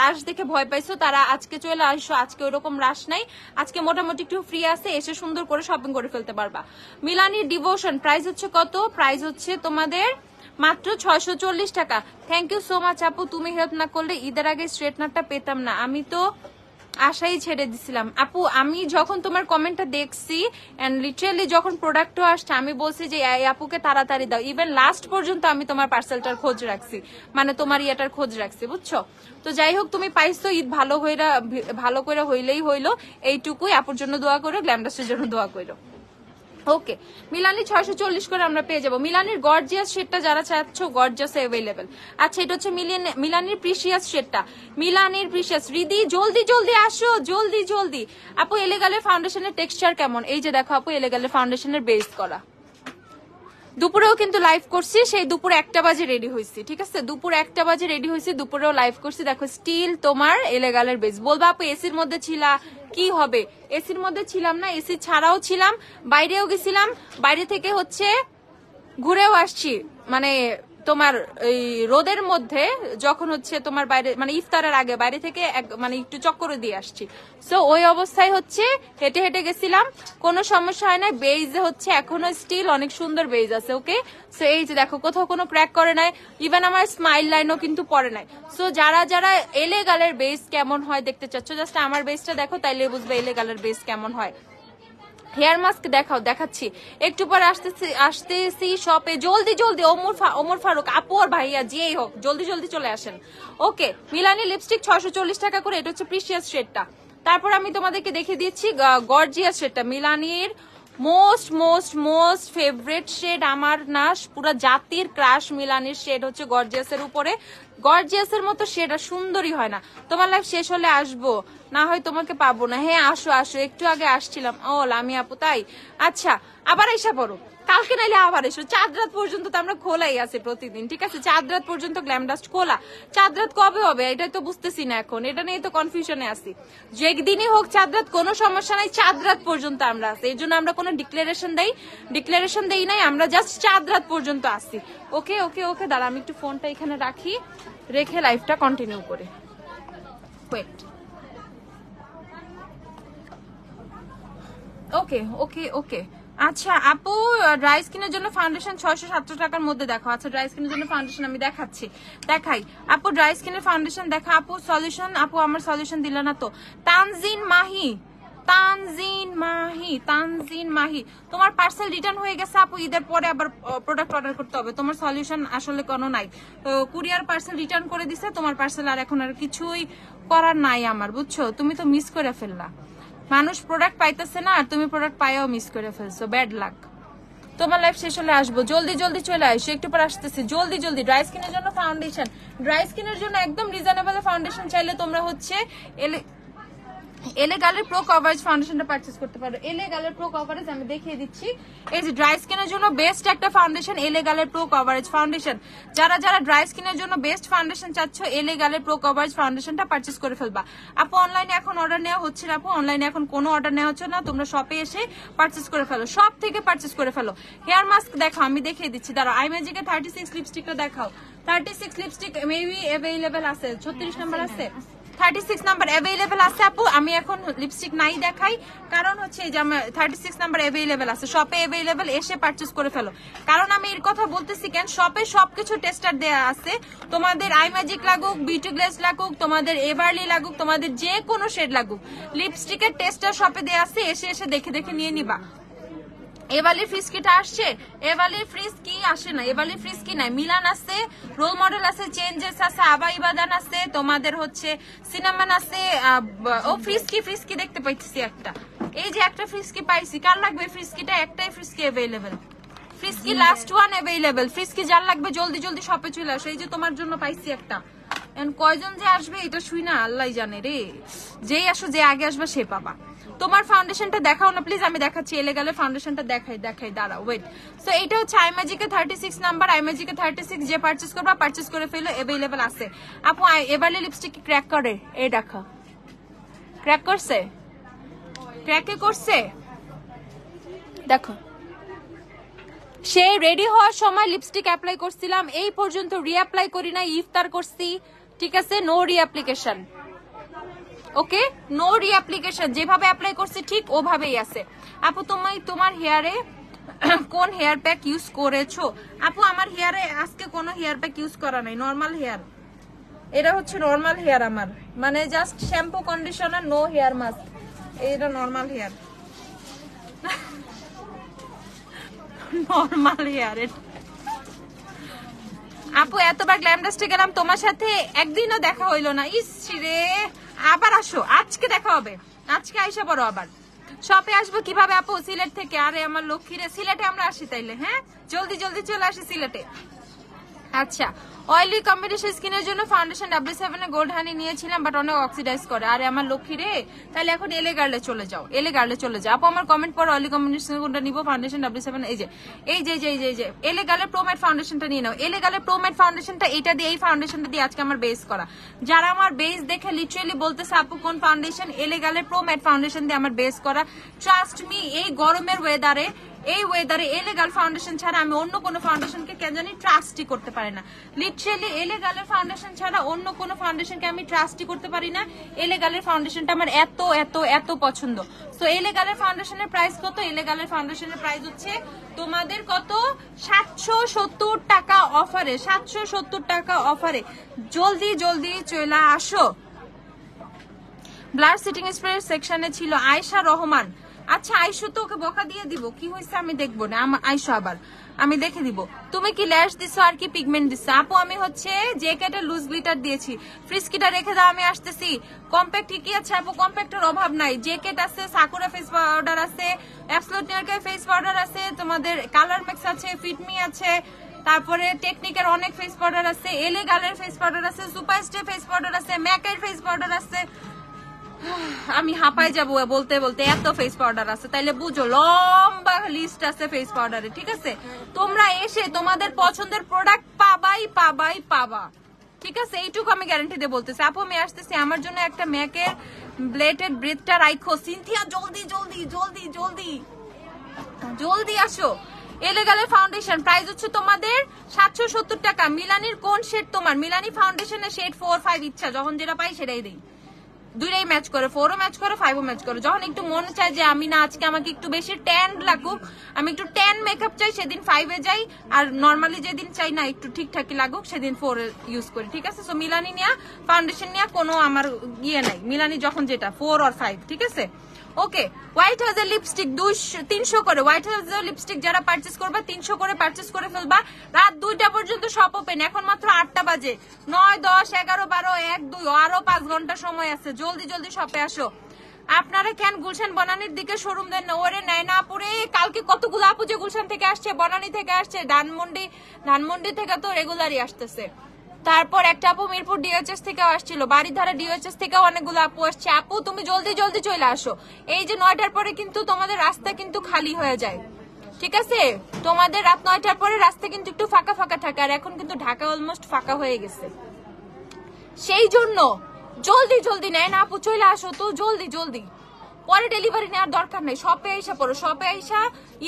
রাশ দেখে ভয় পাইছো তারা আজকে চলে আসো। আজকে ওইরকম রাশ নাই, আজকে মোটামুটি একটু ফ্রি আছে, এসে সুন্দর করে শপিং করে ফেলতে পারবা। মিলানির ডিভোশন প্রাইস হচ্ছে কত? প্রাইস হচ্ছে তোমাদের মাত্র 640 টাকা। থ্যাংক ইউ সো মাচ আপু, তুমি হেল্প না করলে ঈদের আগে স্ট্রেটনারটা পেতাম না, আমি তো আশাই ছেড়ে দিছিলাম। আপু আমি যখন তোমার কমেন্টটা দেখছি এন্ড লিটারালি যখন প্রোডাক্টও আসছে, আমি বলছি যে এই আপুকে তাড়াতাড়ি দাও। ইভেন লাস্ট পর্যন্ত আমি তোমার পার্সেলটার খোঁজ রাখছি, মানে তোমার ইয়েটার খোঁজ রাখছি, বুঝছো? তো যাই হোক, তুমি পাইছো, ঈদ ভালো করে হইলেই হইলো, এইটুকুই। আপুর জন্য দোয়া করো, গ্ল্যামডাসের জন্য দোয়া করো। ওকে, মিলানি 640 করে আমরা পেয়ে যাবো। মিলানির গর্জিয়াস শেডটা যারা চাচ্ছ, গর্জিয়াস অ্যাভেলেবেল। আচ্ছা, এটা হচ্ছে মিলানির প্রিশিয়াস শেডটা। মিলানির প্রিশিয়াস, রিদি জলদি জলদি আসো, জলদি জলদি। আপু এলেগালের ফাউন্ডেশনের টেক্সচার কেমন? এই যে দেখো আপু, এলেগালের ফাউন্ডেশনের বেস করা। দুপুরেও কিন্তু লাইভ করছি, সেই দুপুর 1টা বাজে রেডি হয়েছি, ঠিক আছে? দুপুর 1টা বাজে রেডি হয়েছি, দুপুরেও লাইভ করছি। দেখো স্টিল তোমার এলেগালের বেস। বলবা আপু এসির মধ্যে ছিলা, কি হবে? এসির মধ্যে ছিলাম না, এসি ছাড়াও ছিলাম, বাইরেও গেছিলাম, বাইরে থেকে হচ্ছে ঘুরেও আসছি, মানে তোমার এই রোদের মধ্যে যখন হচ্ছে তোমার বাইরে, মানে ইফতারের আগে বাইরে থেকে মানে একটু চক্করে দিয়ে আসছি। সো ওই অবস্থায় হচ্ছে হেঁটে হেঁটে গেছিলাম, কোনো সমস্যা হয় না। বেইজে হচ্ছে এখনো স্টিল অনেক সুন্দর বেইজ আছে। ওকে, সো এই যে দেখো, কোথাও কোনো ক্র্যাক করে নাই, ইভেন আমার স্মাইল লাইনও কিন্তু পড়ে নাই। সো যারা যারা এলেগালের বেস কেমন হয় দেখতে চাচ্ছ, জাস্ট আমার বেসটা দেখো, তাইলে বুঝবে এলেগালের বেস কেমন হয়। হেয়ার মাস্ক দেখাও, দেখাচ্ছি একটু পরে আসতেছি শপে। জলদি জলদি ওমর ফারুক আপু আর ভাইয়া যেই হোক, জলদি জলদি চলে আসেন। ওকে, মিলানি লিপস্টিক 640 টাকা করে, এটা হচ্ছে প্রিশিয়াস শেডটা। তারপর আমি তোমাদেরকে দেখিয়ে দিচ্ছি গর্জিয়াস শেডটা। মিলানির most most most favourite shade, আমার না পুরো জাতির ক্রাশ মিলানির শেড হচ্ছে গর্জিয়াসের উপরে। গর্জিয়াসের মতো শেড আর সুন্দরই হয় না। তোমার লাইফ শেষ হলে আসবো, না হয় তোমাকে পাবো না। হ্যাঁ আসো আসো, একটু আগে আসছিলাম। ও লামি আপু, তাই? আচ্ছা, আবার এসে পড়ো, কালকে নাইলে আবার এসো। চাঁদ রাত পর্যন্ত তো আমরা খোলাই আছে প্রতিদিন, ঠিক আছে? চাঁদ রাত পর্যন্ত গ্ল্যামডাস্ট খোলা। চাঁদ রাত কবে হবে এটাই তো বুঝতেছি না এখন, এটা নিয়ে তো কনফিউশনে আছি। যে একদিনই হোক চাঁদ রাত, কোনো সমস্যা নাই, চাঁদ রাত পর্যন্ত আমরা আছি। এই জন্য আমরা কোনো ডিক্লারেশন দেই নাই, আমরা জাস্ট চাঁদ রাত পর্যন্ত আসি। ওকে ওকে ওকে, দাঁড়া আমি একটু ফোনটা এখানে রাখি, রেখে লাইফটা কন্টিনিউ করে। ওয়েট, ওকে ওকে ওকে। আচ্ছা আপু, ড্রাই স্কিনের জন্য ফাউন্ডেশন 670 টাকার মধ্যে দেখো। আচ্ছা, ড্রাই স্কিনের জন্য ফাউন্ডেশন আমি দেখাই। আপু ড্রাই স্কিনের ফাউন্ডেশন দেখা। আপু সলিউশন, আপু আমার সলিউশন দিল না তো। তানজিন মাহি, তোমার পার্সেল রিটার্ন হয়ে গেছে আপু, ঈদের পরে আবার প্রোডাক্ট অর্ডার করতে হবে। তোমার সলিউশন আসলে কোনো নাই, কুরিয়ার পার্সেল রিটার্ন করে দিছে, তোমার পার্সেল আর এখন আর কিছুই করার নাই আমার, বুঝছো? তুমি তো মিস করে ফেললা, মানুষ প্রোডাক্ট পাইতেছে না আর তুমি প্রোডাক্ট পাইও মিস করে ফেলছো, ব্যাড লাক। তোমার লাইফ শেষ হলে আসবো, জলদি জলদি চলে আসো, একটু পর আসতেছি, জলদি জলদি। ড্রাই স্কিনের জন্য ফাউন্ডেশন, ড্রাই স্কিনের জন্য একদম রিজনেবল ফাউন্ডেশন চাইলে তোমরা হচ্ছে এলেগালের প্রো কভারেজ ফাউন্ডেশনটা পারচেজ করতে পারো। এলেগালের প্রো কভারেজ আমি দেখিয়ে দিচ্ছি, এই যে ড্রাই স্কিনের জন্য বেস্ট একটা ফাউন্ডেশন, এলেগালের প্রো কভারেজ ফাউন্ডেশন। যারা যারা ড্রাই স্কিনের জন্য বেস্ট ফাউন্ডেশন চাচ্ছ, এলেগালের প্রো কভারেজ ফাউন্ডেশনটা পারচেজ করে ফেলবা। আপু অনলাইনে এখন অর্ডার নেওয়া হচ্ছে না, আপু অনলাইনে এখন কোনো অর্ডার নেওয়া হচ্ছে না, তোমরা শপে এসে পারচেজ করে ফেলো, শপ থেকে পারচেজ করে ফেলো। হেয়ার মাস্ক দেখাও, আমি দেখিয়ে দিচ্ছি, দাঁড়াও। আই ম্যাজিকের 36 লিপস্টিকটা দেখাও। 36 লিপস্টিক মেবি অ্যাভেলেবেল আছে, 36 নাম্বার আছে, 36 নাম্বার অ্যাভেলেবেল আছে আপু। আমি এখন লিপস্টিক নাই দেখাই, কারণ হচ্ছে এই যে আমার 36 নাম্বার অ্যাভেলেবেল আছে, শপে অ্যাভেলেবেল, এসে পারচেজ করে ফেলো। কারণ আমি এর কথা বলতেছি কেন, শপে সবকিছু টেস্টার দেয়া আছে, তোমাদের আই ম্যাজিক লাগুক, বিউটি গ্লেজ লাগুক, তোমাদের এভারলি লাগুক, তোমাদের যে কোনো শেড লাগুক, লিপস্টিকের টেস্টার শপে দেয়া আছে, এসে দেখে দেখে নিয়ে নিবা। এবালির ফ্রিস্কিটা আসছে, এবালির ফ্রিস্কি আসে না, এবালির ফ্রিস্কি নাই। মিলান আছে, রোল মডেল আছে, চেঞ্জেস আছে, আবা ইবাদান আছে, তোমাদের হচ্ছে সিনামন আছে। ও ফ্রিস্কি দেখতে পাইতেছি একটা, এই যে একটা ফ্রিস্কি পাইছি। কার লাগবে ফ্রিস্কিটা? একটাই ফ্রিস্কি অ্যাভেলেবেল, ফ্রিস্কি লাস্ট ওয়ান অ্যাভেলেবেল। ফ্রিস্কি যার লাগবে জলদি জলদি শপে চলে আসো। এই যে তোমার জন্য পাইছি একটা। কয়জন যে আসবে এটা শুই না আল্লাহ জানে রে। যেই আসো, যে আগে আসবে সে পাবা। তোমার ফাউন্ডেশনটা দেখাও না প্লিজ, আমি দেখাচ্ছি। এলে গেলে ফাউন্ডেশনটা দেখাই দাঁড়াও, ওয়েট। সো এইটা হচ্ছে আইম্যাজিকে 36 নাম্বার, আইম্যাজিকে 36। যে পারচেজ করবা পারচেজ করে ফেলো, অ্যাভেলেবেল আছে। আপু এবারে লিপস্টিক কি ক্র্যাক করে? এই দেখা ক্র্যাক করছে, ক্র্যাকে করছে, দেখো। সেই রেডি হওয়ার সময় লিপস্টিক অ্যাপ্লাই করছিলাম, এই পর্যন্ত রিঅ্যাপ্লাই করি না, ইফতার করছি, ঠিক আছে? নো রিঅ্যাপ্লিকেশন, ওকে, নো রিঅ্যাপ্লিকেশন। যেভাবে অ্যাপ্লাই করছি ঠিক ওভাবেই আছে। আপু তোমার হেয়ারে কোন হেয়ার প্যাক ইউজ করেছো? আপু আমার হেয়ারে আজকে কোনো হেয়ার প্যাক ইউজ করা নাই, নর্মাল হেয়ার। এটা হচ্ছে নর্মাল হেয়ার আমার, মানে just shampoo conditioner, no hair mask. এটা নর্মাল হেয়ার, নর্মাল হেয়ার। আপু এতবার গ্ল্যামডাস্টে গেলাম, তোমার সাথে একদিনও দেখা হইলো না। ইস রে, আবার আসো, আজকে দেখা হবে, আজকে আইসা পড়ো। আবার শপে আসবো কিভাবে আপু? সিলেট থেকে। আরে আমার লক্ষ্মীরে, সিলেটে আমরা আসি তাইলে, হ্যাঁ জলদি জলদি চলে আসি সিলেটে। আচ্ছা, অয়েলি কম্বিনেশন স্কিনের জন্য ফাউন্ডেশন W7 এ গোল্ড হানি নিয়েছিলাম, বাট অনেক অক্সিডাইজ করে। আরে আমার লক্ষ্মী রে, তাহলে এখন এলে গার্লে চলে যাও, এলে গার্লে চলে যাও। আপু আমার কমেন্ট পর অয়েলি কম্বিনেশন কোনটা নিবো? ফাউন্ডেশন W7, এই যে এলে গার্লে প্রো ম্যাট ফাউন্ডেশনটা নিয়ে নাও। এলে গার্লে প্রো ম্যাট ফাউন্ডেশনটা এটা দিয়ে, এই ফাউন্ডেশনটা দিয়ে আজকে আমার বেস করা। যারা আমার বেস দেখে লিটারালি বলতেছে আপু কোন ফাউন্ডেশন, এলে গার্লে প্রো ম্যাট ফাউন্ডেশন দিয়ে আমার বেস করা। ট্রাস্ট মি, এই গরমের ওয়েদারে, এই ওয়েদারে এলেগাল ফাউন্ডেশন ছাড়া আমি অন্য কোনো ফাউন্ডেশনকে কেন জানি ট্রাস্টই করতে পারি না। লিটারালি এলেগালের ফাউন্ডেশন ছাড়া অন্য কোনো ফাউন্ডেশনকে আমি ট্রাস্টই করতে পারি না। এলেগালের ফাউন্ডেশনটা আমার এত এত এত পছন্দ। সো এলেগালের ফাউন্ডেশনের প্রাইস কত? এলেগালের ফাউন্ডেশনের প্রাইস হচ্ছে তোমাদের কত? 770 টাকা অফারে, 770 টাকা অফারে। জলদি জলদি চলে আসো। ব্লার সিটিং স্প্রে সেকশনে ছিল আয়েশা রহমান। আচ্ছা আইসু তো ওকে বকা দিয়ে দিব, কি হয়েছে আমি দেখবো না। আইসু আবার আমি দেখে দিব। তুমি কি ল্যাশ দিছো আর কি পিগমেন্ট দিছো? আপু আমি হচ্ছে জেকেটে লুজ গ্লিটার দিয়েছি। ফ্রিস্কিটা রেখে দাও, আমি আসতেছি। কম্প্যাক্ট কি আছে আপু? কম্প্যাক্টের অভাব নাই, জেকেট আছে, সাকুরা ফেস পাউডার আছে, অ্যাবসোলিউট নিউয়ার্কের ফেস পাউডার আছে, তোমাদের কালার ম্যাক্স আছে, ফিটমি আছে, তারপরে টেকনিকের অনেক ফেস পাউডার আছে, এলেগালের ফেস পাউডার আছে, সুপারস্টে ফেস পাউডার আছে, ম্যাকের ফেস পাউডার আছে। আমি হাঁপাই যাবো বলতে বলতে, এত ফেস পাউডার আছে। তাইলে বুঝো লম্বা লিস্ট আছে ফেস পাউডারে, ঠিক আছে? তোমরা এসে তোমাদের পছন্দের প্রোডাক্ট পাবা, ঠিক আছে? এইটুকু আমি গ্যারান্টি দিয়ে বলতেছি। আপু আমি আসতেছি, আমার জন্য একটা ম্যাকের ব্লেডেড ব্রেথটা রাখো। সিনথিয়া জলদি জলদি জলদি জলদি জলদি আসো। এলেগালের ফাউন্ডেশন প্রাইস হচ্ছে তোমাদের 770 টাকা। মিলানির কোন শেড তোমার? মিলানি ফাউন্ডেশনের শেড 4, 5 ইচ্ছা, যখন যেটা পাই সেটাই দিই। দুইটাই ম্যাচ করে, 4ও ম্যাচ করে, 5ও ম্যাচ করে। যখন একটু মনে চায় যে আমি না আজকে আমাকে একটু বেশি ট্যান লাগুক, আমি একটু ট্যান মেকআপ চাই, সেদিন 5-এ যাই। আর নর্মালি যেদিন চাই না একটু ঠিকঠাকই লাগুক, সেদিন 4 ইউজ করি, ঠিক আছে? সো মিলানি নিয়া ফাউন্ডেশন নিয়া কোনো আমার ইয়ে নাই। মিলানি যখন যেটা 4 আর 5, ঠিক আছে? ওকে, হোয়াইট হাউসের লিপস্টিক 300 করে। হোয়াইট হাউসের লিপস্টিক যারা পারচেস করবা 300 করে পারচেস করে ফেলবা। রাত 2টা পর্যন্ত শপ ওপেন, এখন মাত্র 8টা বাজে। 9, 10, 11, 12, 1, 2 আরো 5 ঘন্টা সময় আছে। জলদি জলদি শপে আসো। আপনারা কেন গুলশান বনানীর দিকে শোরুম দেন না? ওরে নয়নাপুরে কালকে কতগুলো আপু যে গুলশান থেকে আসছে, বনানী থেকে আসছে, ধানমন্ডি থেকে তো রেগুলারই আসতেছে। তারপর একটা আপু মিরপুর ডিএচএস থেকে আসছিল, বাড়িধারা ডিএচএস থেকে অনেকগুলো আপু আসছে। আপু তুমি জলদি জলদি চলে আসো। এই যে 9টার পরে কিন্তু তোমাদের রাস্তা কিন্তু খালি হয়ে যায়, ঠিক আছে? তোমাদের রাত 9টার পরে রাস্তা কিন্তু একটু ফাঁকা ফাঁকা থাকে, আর এখন কিন্তু ঢাকা অলমোস্ট ফাঁকা হয়ে গেছে। সেই জন্য জলদি জলদি নেয় না আপু, চলে আসো তো জলদি জলদি। পরে ডেলিভারি নেওয়ার দরকার নেই, শপে আইসা পড়ো। শপে আইসা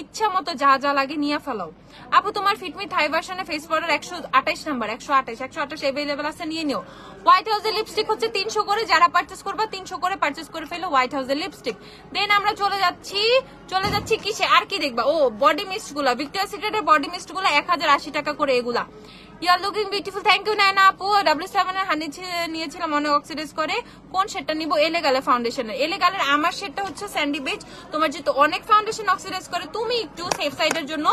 ইচ্ছা মতো যা যা লাগে নিয়ে ফেলাও। আপু তোমার ফিটমি থাই ভার্সনে ফেস পাউডার 128 নাম্বার, 128 এভেলেবেল আছে, নিয়ে নিও। হোয়াইট হাউসের লিপস্টিক হচ্ছে 300 করে, যারা পারচেস করবা 300 করে পারচেস করে ফেলো হোয়াইট হাউসের লিপস্টিক। দেন আমরা চলে যাচ্ছি কিসে? আর কি দেখবা? ও বডি মিস্ট গুলা, ভিক্টোরিয়া সিক্রেটের বডি মিস্ট গুলা 1080 টাকা করে এগুলা। You are looking beautiful, thank you Naina আপু। W7 এর হানি নিয়েছিলাম অনেক অক্সিডাইজ করে, কোন শেডটা নিব? এলেগালের ফাউন্ডেশনের। এলেগালের আমার শেডটা হচ্ছে স্যান্ডি বেজ, তোমার যেহেতু অনেক ফাউন্ডেশন অক্সিডাইজ করে তুমি একটু সেফ সাইডের জন্য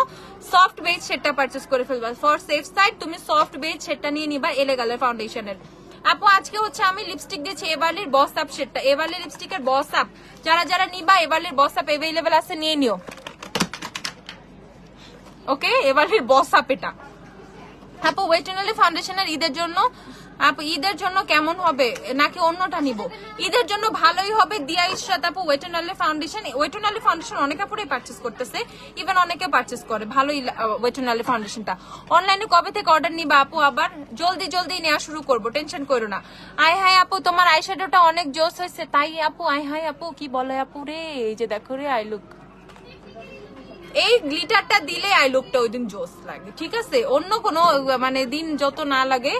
সফট বেজ শেডটা পারচেজ করে ফেলবা। ফর সেফ সাইড তুমি সফট বেজ শেডটা নিয়ে নিবা এলেগালের ফাউন্ডেশনের। আপু আজকে হচ্ছে আমি লিপস্টিক দিয়েছি এবারলির বস আপ শেডটা, এবারলির লিপস্টিকের বস আপ, যারা যারা নিবা এবারলির বস আপ এভেলেবেল আছে, নিয়ে নিও। ওকে, এবারলির বস আপ এটা। আপু ওয়েট এন্ড অনলি ফাউন্ডেশনের ঈদের জন্য, আপু ঈদের জন্য কেমন হবে নাকি অন্যটা নিব? ঈদের জন্য ভালোই হবে দিয়া ইশরাত আপু। Wet and only foundation, wet and only foundation অনেক আপুরাই পারচেজ করতেছে, ইভেন অনেকে পারচেজ করে, ভালোই ওয়েট এন্ড অনলি ফাউন্ডেশনটা। অনলাইনে কবে থেকে অর্ডার নিবা আপু? আবার জলদি জলদি নেওয়া শুরু করবো, টেনশন করো না। আই হাই আপু তোমার আইশ্যাডোটা অনেক জোস হয়েছে। তাই আপু? আই হাই আপু কি বলে আপু রে, এই যে দেখো রে আই লুক, এই গ্লিটারটা দিলে আই লুকটা ওই দিন জোস লাগে, ঠিক আছে? অন্য কোনো মানে দিন যত না লাগে,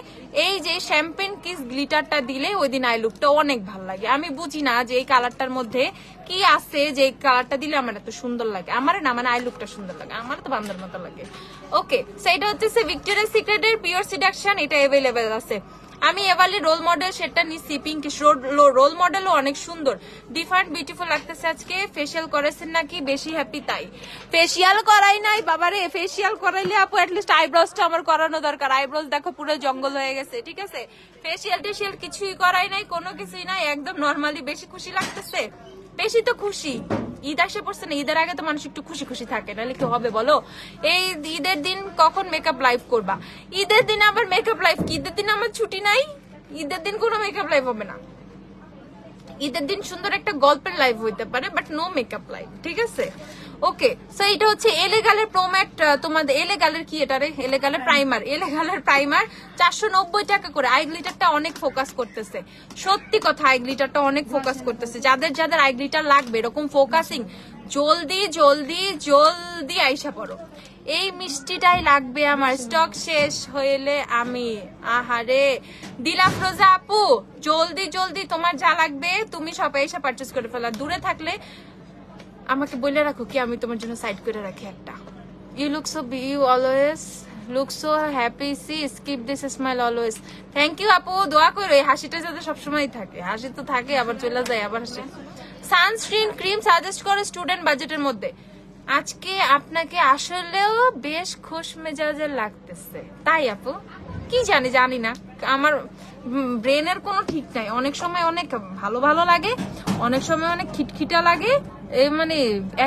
এই যে শ্যাম্পেন কিস গ্লিটারটা দিলে ওই দিন আই লুকটা অনেক ভালো লাগে। আমি বুঝি না যে এই কালারটার মধ্যে কি আছে যে এই কালারটা দিলে আমার এত সুন্দর লাগে। আমার না মানে আই লুকটা সুন্দর লাগে, আমার তো বান্দর মতো লাগে। ওকে, সেটা হচ্ছে ভিক্টোরিয়াস সিক্রেটের পিওর সিডাকশন, এটা অ্যাভেলেবেল আছে। আমি এবারে রোল মডেল সেটটা নিচ্ছি, পিঙ্কিশ রোল মডেলও অনেক সুন্দর, ডিফারেন্ট বিউটিফুল লাগতেছে। আজকে ফেসিয়াল করেছেন নাকি? বেশি হ্যাপি তাই। ফেসিয়াল করাই নাই বাবারে, ফেসিয়াল করাইলে আপু অ্যাটলিস্ট আইব্রোজটা আমার করানো দরকার। আইব্রোজ দেখো পুরো জঙ্গল হয়ে গেছে, ঠিক আছে? ফেসিয়াল টেসিয়াল কিছুই করাই নাই, কোনো কিছুই নাই, একদম নর্মালি। বেশি খুশি লাগতেছে? বেশি তো খুশি, ঈদ আসে পড়ছে না, ঈদের আগে তো মানুষ একটু খুশি খুশি থাকে, নাহলে কি হবে বলো? এই ঈদের দিন কখন মেকআপ লাইভ করবা? ঈদের দিন আবার মেকআপ লাইভ কি? ঈদের দিন আমার ছুটি নাই, ঈদের দিন কোনো মেকআপ লাইভ হবে না। ঈদের দিন সুন্দর একটা গল্পের লাইভ হইতে পারে, বাট নো মেকআপ লাইভ, ঠিক আছে? ওকে, সো এটা হচ্ছে এলেগালের প্রোম্যাট, তোমাদের এলেগালের কি এটা রে? এলেগালের প্রাইমার, এলেগালের প্রাইমার 490 টাকা করে। আই গ্লিটারটা অনেক ফোকাস করতেছে, সত্যি কথা, আই গ্লিটারটা অনেক ফোকাস করতেছে। যাদের যাদের আই গ্লিটার লাগবে এরকম ফোকাসিং, জলদি জলদি জলদি আইসা পড়ো। এই মিষ্টিটাই লাগবে আমার, স্টক শেষ হইলে আমি আহারে দিলাম। রোজা আপু জলদি জলদি তোমার যা লাগবে তুমি সব এসে পারচেজ করে ফেলা। দূরে থাকলে আমাকে বলে রাখো কি আমি তোমার জন্য সাইড করে রাখি একটা। You look so you always look so happy, see skip this smile always. Thank you আপু, দোয়া করো এই হাসিটা যাতে সবসময় থাকে। হাসি তো থাকে আবার চলে যায়, আবার হাসি। সানস্ক্রিন ক্রিম সাজেস্ট করে স্টুডেন্ট বাজেটের মধ্যে। আজকে আপনাকে আসলেও বেশ খুশ মেজাজের লাগতেছে। তাই আপু? কি জানি, জানি না, আমার ব্রেনের কোনো ঠিক নাই। অনেক সময় অনেক ভালো ভালো লাগে, অনেক সময় অনেক খিটখিটা লাগে। এই মানে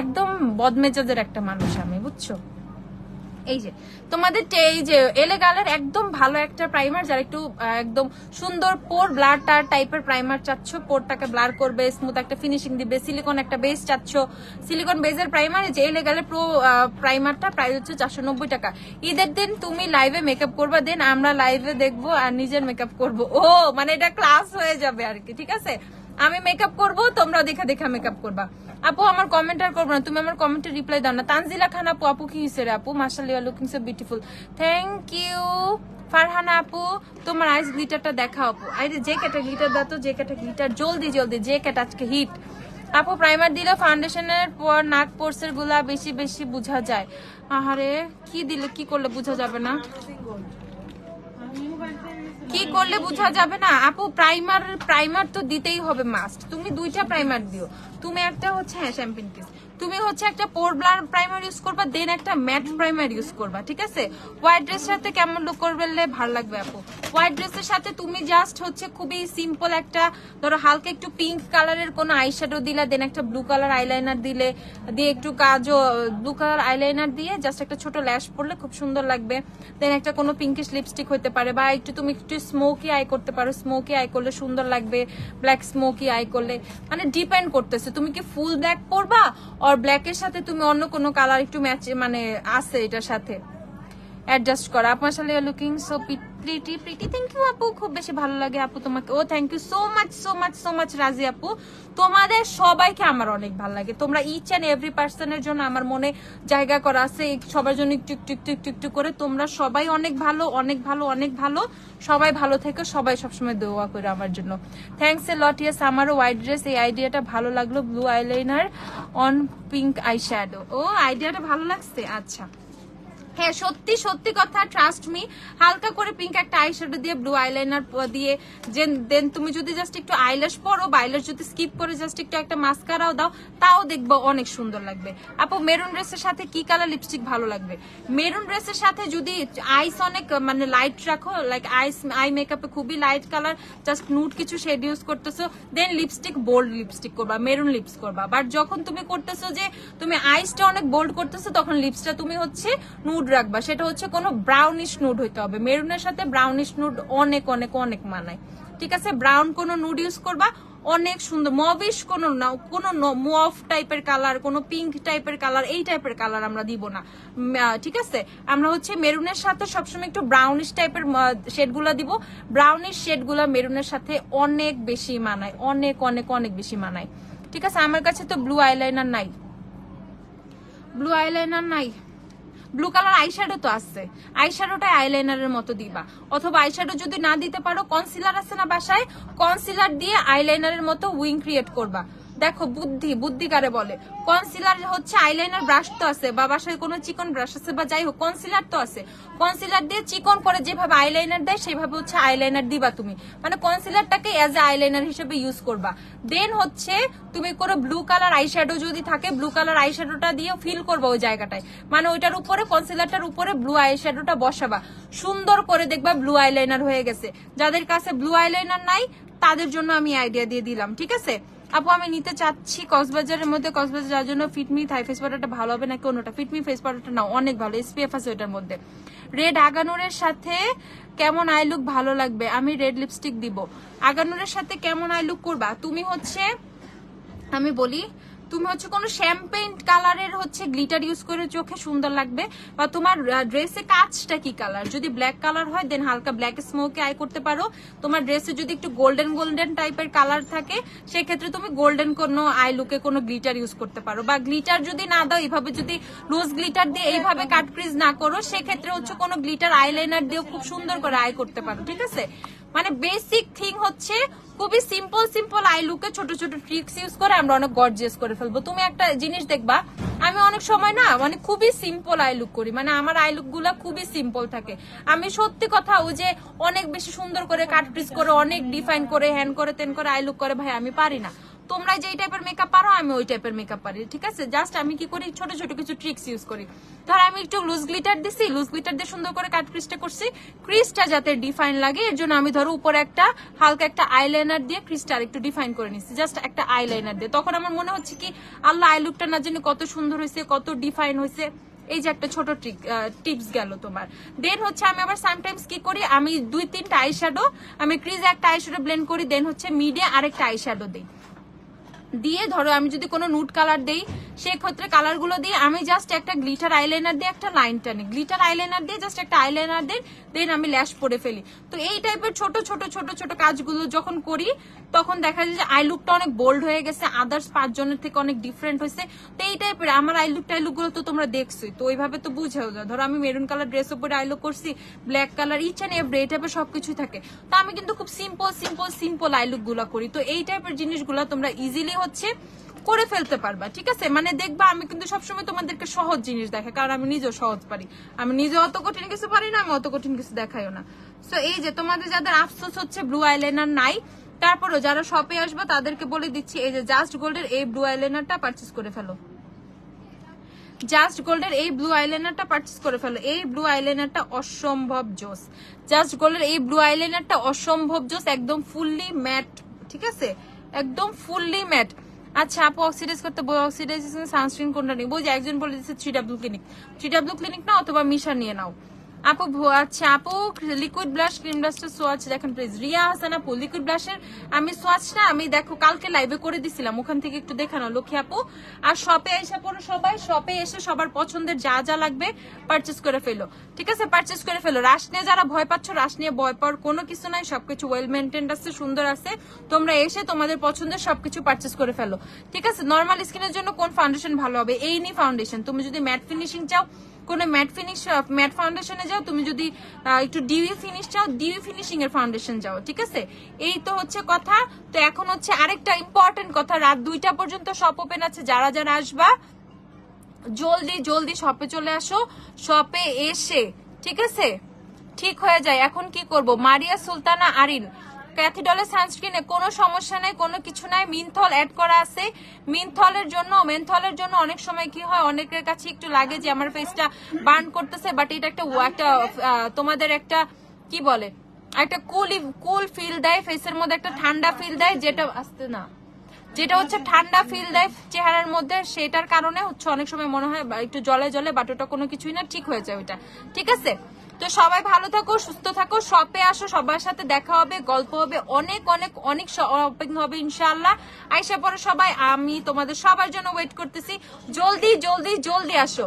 একদম বদমেজাজের একটা মানুষ আমি, বুঝছো? এই যে তোমাদের এই যে এলেগালের একদম ভালো একটা প্রাইমার, যারা একটু একদম সুন্দর পোর ব্লার টার টাইপের প্রাইমার চাচ্ছ, পোরটাকে ব্লার করবে, স্মুথ একটা ফিনিশিং দিবে, সিলিকন একটা বেস চাচ্ছ, সিলিকন বেজের প্রাইমার, যে এলেগালের প্রো প্রাইমারটা প্রাইস হচ্ছে 490 টাকা। ঈদের দিন তুমি লাইভে মেকআপ করবা, দেন আমরা লাইভে দেখবো আর নিজের মেকআপ করবো। ও মানে এটা ক্লাস হয়ে যাবে আর কি, ঠিক আছে? আমি মেকআপ করবো, তোমরা দেখা দেখা মেকআপ করবা। আপু আমার কমেন্ট আর করবো না, তুমি আমার কমেন্টে রিপ্লাই দাও না। তানজিলা খান আপু, আপু কি হয়েছে রে আপু? মাশাআল্লাহ, looking so beautiful, thank you. Farhana আপু তোমার আইস গ্লিটারটা দেখাও আপু। আরে যে কেটা গ্লিটার দাও তো, যে কেটা গ্লিটার, জলদি জলদি, যে কেটা আজকে হিট। আপু প্রাইমার দিলে ফাউন্ডেশনের পর নাক পোর্সের গুলা বেশি বেশি বোঝা যায়। আহারে কি দিলে কি করলে বোঝা যাবে না? কি করলে বোঝা যাবে না আপু? প্রাইমার তো দিতেই হবে মাস্ট। তুমি দুইটা প্রাইমার দিও, তুমি একটা হচ্ছে হ্যাঁ শ্যাম্পেন কিস, তুমি হচ্ছে একটা পোর ব্লার প্রাইমার ইউজ করবা, দেন একটা ম্যাট প্রাইমার ইউজ করবা, ঠিক আছে? হোয়াইট ড্রেসের সাথে কেমন লুক করবে ভালো লাগবে আপু? হোয়াইট ড্রেসের সাথে তুমি জাস্ট হচ্ছে খুবই সিম্পল একটা, ধরো হালকা একটু পিঙ্ক কালারের কোনো আইশ্যাডো দিলা, দেন একটা ব্লু কালার আইলাইনার দিলে, দিয়ে একটু ব্লু কালার আইলাইনার দিয়ে জাস্ট একটা ছোট ল্যাশ পরলে খুব সুন্দর লাগবে। দেন একটা কোনো পিঙ্কিশ লিপস্টিক হতে পারে, বা একটু তুমি একটু স্মোকি আই করতে পারো, স্মোকি আই করলে সুন্দর লাগবে, ব্ল্যাক স্মোকি আই করলে। মানে ডিপেন্ড করতেছে তুমি কি ফুল ব্ল্যাক পরবা, আর ব্ল্যাকের সাথে তুমি অন্য কোনো কালার একটু ম্যাচ মানে আছে এটার সাথে অ্যাডজাস্ট করা। আপনার সাথে looking so pretty pretty, thank you আপু, খুব বেশি ভালো লাগে আপু তোমাকে। ও thank you so much so much so much Razi আপু, তোমাদের সবাইকে আমার অনেক ভালো লাগে। তোমরা ইচ অ্যান্ড এভরি পার্সনের জন্য আমার মনে জায়গা করা আছে, সবার জন্য একটু একটু একটু একটু একটু করে। তোমরা সবাই অনেক ভালো অনেক ভালো অনেক ভালো, সবাই ভালো থেকো, সবাই সবসময় দোয়া করে আমার জন্য। Thanks a lot. ইয়েস আমারও হোয়াইট ড্রেস, এই আইডিয়াটা ভালো লাগলো, blue eyeliner on pink eye shadow. ও আইডিয়াটা ভালো লাগছে, আচ্ছা হ্যাঁ সত্যি সত্যি কথা, ট্রাস্ট মি। হালকা করে পিঙ্ক একটা আইশ্যাডো দিয়ে ব্লু আইলাইনার দিয়ে দেন তুমি যদি জাস্ট একটু আইল্যাশ পরো বা আইল্যাশ যদি স্কিপ করে জাস্ট একটু একটা মাস্কারাও দাও, তাও দেখবো অনেক সুন্দর লাগবে। আপু মেরুন ড্রেসের সাথে কি কালার লিপস্টিক ভালো লাগবে? মেরুন ড্রেসের সাথে যদি আইস অনেক মানে লাইট রাখো, লাইক আই মেকআপে খুবই লাইট কালার, জাস্ট নুড কিছু শেড ইউজ করতেছো, দেন লিপস্টিক বোল্ড লিপস্টিক করবা, মেরুন লিপস করবা। বাট যখন তুমি করতেছো যে তুমি আইসটা অনেক বোল্ড করতেছো, তখন লিপসটা তুমি হচ্ছে নুড রাখবা, সেটা হচ্ছে কোনো ব্রাউনিশ নুড হইতে হবে। মেরুনের সাথে ব্রাউনিশ নুড অনেক অনেক অনেক মানায়, ঠিক আছে? ব্রাউন কোনো নুড ইউজ করবা, অনেক সুন্দর। মবিশ কোনো না, কোনো মফ টাইপের কালার, কোনো পিঙ্ক টাইপের কালার, এই টাইপের কালার আমরা দিব না, ঠিক আছে? আমরা হচ্ছে মেরুনের সাথে সবসময় একটু ব্রাউনিশ টাইপের শেডগুলা দিব। ব্রাউনিশ শেডগুলা মেরুনের সাথে অনেক বেশি মানায়, অনেক অনেক অনেক বেশি মানায়, ঠিক আছে? আমার কাছে তো ব্লু আইলাইনার নাই, ব্লু আইলাইনার নাই। ব্লু কালার আইশ্যাডো তো আছে, আইশ্যাডোটা আইলাইনারের মতো দিবা, অথবা আইশ্যাডো যদি না দিতে পারো কনসিলার আছে না বাসায়, কনসিলার দিয়ে আইলাইনারের মতো উইং ক্রিয়েট করবা। দেখো বুদ্ধি কারে বলে। কনসিলার হচ্ছে আইলাইনার ব্রাশ তো আছে, বা বাসায় কোনো চিকন ব্রাশ আছে বা যাই হোক, কনসিলার তো আছে। কনসিলার দিয়ে চিকন করে যেভাবে আইলাইনার দেয় সেভাবে হচ্ছে আইলাইনার দিবা তুমি, মানে কনসিলারটাকে এজ এ আইলাইনার হিসেবে ইউজ করবা। দেন হচ্ছে তুমি কোনো ব্লু কালার আইশ্যাডো যদি থাকে, ব্লু কালার আইশ্যাডোটা দিয়ে ফিল করবা ওই জায়গাটায়, মানে ওইটার উপরে কনসিলারটার উপরে ব্লু আইশ্যাডোটা বসাবা, সুন্দর করে দেখবা ব্লু আইলাইনার হয়ে গেছে। যাদের কাছে ব্লু আইলাইনার নাই তাদের জন্য আমি আইডিয়া দিয়ে দিলাম, ঠিক আছে? আপু আমি নিতে চাচ্ছি কক্সবাজারের মধ্যে, কক্সবাজার যাওয়ার জন্য ফিটমি থাই ফেস পাউডারটা ভালো হবে নাকি অন্যটা? ফিটমি ফেস পাউডারটা না, অনেক ভালো, এসপিএফ আছে ওটার মধ্যে। রেড আগানুরের সাথে কেমন আই লুক ভালো লাগবে? আমি রেড লিপস্টিক দিব। আগানুরের সাথে কেমন আই লুক করবা তুমি? হচ্ছে আমি বলি, তুমি হচ্ছে কোনো শ্যাম্পেইন কালারের হচ্ছে গ্লিটার ইউজ করে চোখে সুন্দর লাগবে, বা তোমার ড্রেসে কাজটা কি কালার, যদি ব্ল্যাক কালার হয় দেন হালকা ব্ল্যাক স্মোকে আই করতে পারো। তোমার ড্রেসে যদি একটু গোল্ডেন গোল্ডেন টাইপের কালার থাকে, সেক্ষেত্রে তুমি গোল্ডেন কোনো আই লুকে কোনো গ্লিটার ইউজ করতে পারো। বা গ্লিটার যদি না দাও, এইভাবে যদি রোজ গ্লিটার দিয়ে এইভাবে কাট ক্রিজ না করো, সেক্ষেত্রে হচ্ছে কোনো গ্লিটার আইলাইনার দিয়েও খুব সুন্দর করে আই করতে পারো, ঠিক আছে? মানে বেসিক থিং হচ্ছে খুবই সিম্পল সিম্পল আই লুকে ছোট ছোট ট্রিক্স ইউজ করে আমরা অনেক গর্জিয়াস করে ফেলবো। তুমি একটা জিনিস দেখবা, আমি অনেক সময় না মানে খুবই সিম্পল আই লুক করি, মানে আমার আই লুক গুলা খুবই সিম্পল থাকে। আমি সত্যি কথা ওই যে অনেক বেশি সুন্দর করে কাটপ্রিস করে, অনেক ডিফাইন করে, হ্যান্ড করে, তেন করে আই লুক করে, ভাই আমি পারি না। তোমরা যেই টাইপের মেকআপ পারো আমি ওই টাইপের মেকআপ পারি, ঠিক আছে? জাস্ট আমি কি করি, ছোট ছোট কিছু ট্রিক্স ইউজ করি। ধর আমি একটু লুজ গ্লিটার দিছি, লুজ গ্লিটার দিয়ে সুন্দর করে কাট ক্রিজটা করছি, ক্রিজটা যাতে ডিফাইন লাগে এর জন্য আমি ধরো উপরে একটা হালকা একটা আইলাইনার দিয়ে ক্রিজটা আরেকটু ডিফাইন করে নিচ্ছি, জাস্ট একটা আইলাইনার দিয়ে। তখন আমার মনে হচ্ছে কি আল্লাহ আই লুকটা না জানি কত সুন্দর হয়েছে, কত ডিফাইন হয়েছে। এই যে একটা ছোট টিপস গেল তোমার। দেন হচ্ছে আমি আবার সামটাইমস কি করি, আমি 2-3টা আইশ্যাডো, আমি ক্রিজে একটা আইশ্যাডো ব্লেন্ড করি, দেন হচ্ছে মিডিয়া আরেকটা আইশ্যাডো দিই, দিয়ে ধরো আমি যদি কোনো নুড কালার দেই, সেক্ষেত্রে কালার গুলো দিয়ে আমি জাস্ট একটা গ্লিটার আইলাইনার দিয়ে একটা লাইন টানি, গ্লিটার আইলাইনার দিয়ে জাস্ট একটা আইলাইনার দিই, দেন আমি ল্যাশ পরে ফেলি। তো এই টাইপের ছোট ছোট ছোট ছোট কাজগুলো যখন করি, তখন দেখা যায় যে আই লুকটা অনেক বোল্ড হয়ে গেছে, আদার্স 5 জনের থেকে অনেক ডিফারেন্ট হয়েছে। তো এই টাইপের আমার আই লুক গুলো তো তোমরা দেখছোই, তো ওইভাবে তো বুঝেও যায়। ধরো আমি মেরুন কালার ড্রেস উপরে আই লুক করছি, black colour, each and every এই টাইপের সবকিছুই থাকে। তো আমি কিন্তু খুব simple simple simple eye look গুলা করি। তো এই টাইপের জিনিসগুলো তোমরা ইজিলি হচ্ছে করে ফেলতে পারবা, ঠিক আছে? মানে দেখবা আমি কিন্তু সবসময় তোমাদেরকে সহজ জিনিস দেখাই, কারণ আমি নিজেও সহজ পারি। আমি নিজে অত কঠিন কিছু পারি না, আমি অত কঠিন কিছু দেখাইও না। সো এই যে তোমাদের যাদের আফসোস হচ্ছে ব্লু আইলাইনার নাই, তারপরে যারা শপে আসবে তাদেরকে বলে দিচ্ছি, এই যে জাস্ট গোল্ডের এই ব্লু আইলাইনারটা পারচেজ করে ফেলো। জাস্ট গোল্ডের এই ব্লু আইলাইনারটা পারচেজ করে ফেলো। এই ব্লু আইলাইনারটা অসম্ভব জোস, জাস্ট গোল্ডের এই ব্লু আইলাইনারটা অসম্ভব জোস, একদম ফুললি ম্যাট, ঠিক আছে? একদম ফুললি ম্যাট। আচ্ছা আপু অক্সিডাইজ করতে বই, অক্সিডাইজেশন সানস্ক্রিন কোনটা নিব? ওই যে একজন বলে দিচ্ছে 3W ক্লিনিক, 3W ক্লিনিক না অথবা মিশা নিয়ে নাও। আপু আচ্ছা আপু লিকুইড ব্লাশ ক্রিম ব্লাশটা সোয়াচ দেখেন প্লিজ। রিয়া হাসান আপু লিকুইড ব্লাশের আমি সোয়াচটা আমি দেখো কালকে লাইভে করে দিছিলাম, ওখান থেকে একটু দেখানো লক্ষ্মী আপু। আর শপে এসে পড়ো সবাই, শপে এসে সবার পছন্দের যা যা লাগবে পারচেজ করে ফেলো, ঠিক আছে? পারচেজ করে ফেলো। রাশ নিয়ে যারা ভয় পাচ্ছ, রাশ নিয়ে ভয় পাওয়ার কোনো কিছু নাই, সবকিছু ওয়েল মেনটেন্ড আছে, সুন্দর আছে। তোমরা এসে তোমাদের পছন্দের সবকিছু পারচেজ করে ফেলো, ঠিক আছে? নর্মাল স্কিনের জন্য কোন ফাউন্ডেশন ভালো হবে? এইনি ফাউন্ডেশন। তুমি যদি ম্যাট ফিনিশিং চাও, কোনো ম্যাট ফাউন্ডেশনে যাও। তুমি যদি একটু ডিউই ফিনিশ চাও, ডিউই ফিনিশিং এর ফাউন্ডেশন যাও, ঠিক আছে? এই তো হচ্ছে কথা। তো এখন হচ্ছে আরেকটা ইম্পর্টেন্ট কথা, রাত 2টা পর্যন্ত শপ ওপেন আছে। যারা যারা আসবা জলদি জলদি শপে চলে আসো, শপে এসে ঠিক আছে ঠিক হয়ে যায়। এখন কি করব, মারিয়া সুলতানা আরিন ক্যাথিডলের সানস্ক্রিনে কোনো সমস্যা নাই, কোনো কিছু নাই, মিনথল অ্যাড করা আছে। মেনথলের জন্য অনেক সময় কি হয়, অনেকের কাছে একটু লাগে যে আমার ফেসটা বার্ন করতেছে, বাট এটা একটা তোমাদের একটা কি বলে একটা কুল ফিল দেয় ফেসের মধ্যে, একটা ঠান্ডা ফিল দেয়, যেটা আসতে না যেটা হচ্ছে ঠান্ডা ফিল দেয় চেহারার মধ্যে, সেটার কারণে হচ্ছে অনেক সময় মনে হয় একটু জলে জলে, বাট ওটা কোনো কিছুই না, ঠিক হয়ে যায় ওইটা। ঠিক আছে, তো সবাই ভালো থাকো, সুস্থ থাকো, শপে আসো, সবার সাথে দেখা হবে, গল্প হবে, অনেক অনেক অনেক শপিং হবে ইনশাআল্লাহ। আইসা পরে সবাই, আমি তোমাদের সবার জন্য ওয়েট করতেছি। জলদি জলদি জলদি আসো,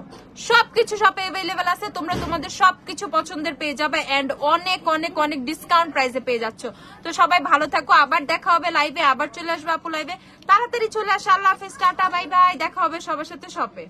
সবকিছু শপে অ্যাভেলেবেল আছে, তোমরা তোমাদের সবকিছু পছন্দের পেয়ে যাবে, এন্ড অনেক অনেক অনেক ডিসকাউন্ট প্রাইসে পেয়ে যাচ্ছ। তো সবাই ভালো থাকো, আবার দেখা হবে লাইভে, আবার চলে আসবে আপু লাইভে, তাড়াতাড়ি চলে আসো। আল্লাহ হাফেজ, টাটা, বাই বাই, দেখা হবে সবার সাথে শপে।